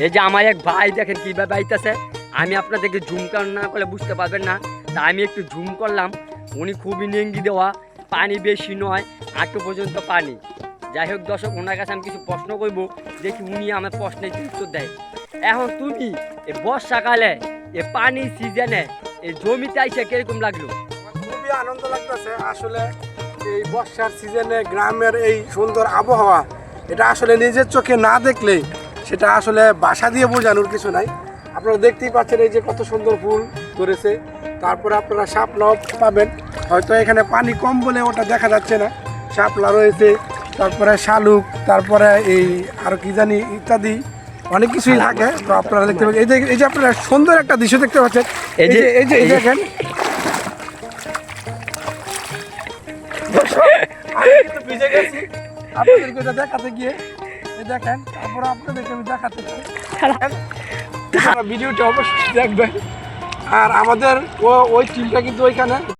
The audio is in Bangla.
এই যে আমার এক ভাই দেখেন কীভাবে আইতেছে, আমি আপনাদেরকে জুম না করলে বুঝতে পারবেন না, তা আমি একটু জুম করলাম। উনি খুবই নেঙ্গি দেওয়া, পানি বেশি নয়, আটু পর্যন্ত পানি। যাই হোক দর্শক, ওনার কাছে আমি কিছু প্রশ্ন করব, দেখি উনি আমার প্রশ্নের উত্তর দেয়। এখন তুমি এই বর্ষাকালে এই পানি সিজনে এই জমিতে আইসে কিরকম লাগলো? খুবই আনন্দ লাগতেছে। আসলে এই বর্ষার সিজনে গ্রামের এই সুন্দর আবহাওয়া, এটা আসলে নিজের চোখে না দেখলে সেটা আসলে বাসা দিয়ে বোঝানোর কিছু নাই। আপনারা দেখতেই পাচ্ছেন এই যে কত সুন্দর ফুল ধরেছে। তারপরে আপনারা শাপলাও পাবেন, হয়তো এখানে পানি কম বলে ওটা দেখা যাচ্ছে না। শাপলা রয়েছে, তারপরে শালুক, তারপরে এই আর কি জানি ইত্যাদি অনেক কিছুই থাকে। তো আপনারা দেখতে পাচ্ছেন এই যে আপনারা সুন্দর একটা দৃশ্য দেখতে পাচ্ছেন। এই যে দেখেন, আমি কিন্তু ভিজে গেছি আপনাদেরকে এটা দেখাতে গিয়ে। দেখেন, তারপর আপনাদেরকে আমি দেখাতে চাই, ভিডিওটা অবশ্যই দেখবেন। আর আমাদের ওই টিমটা কিন্তু ওইখানে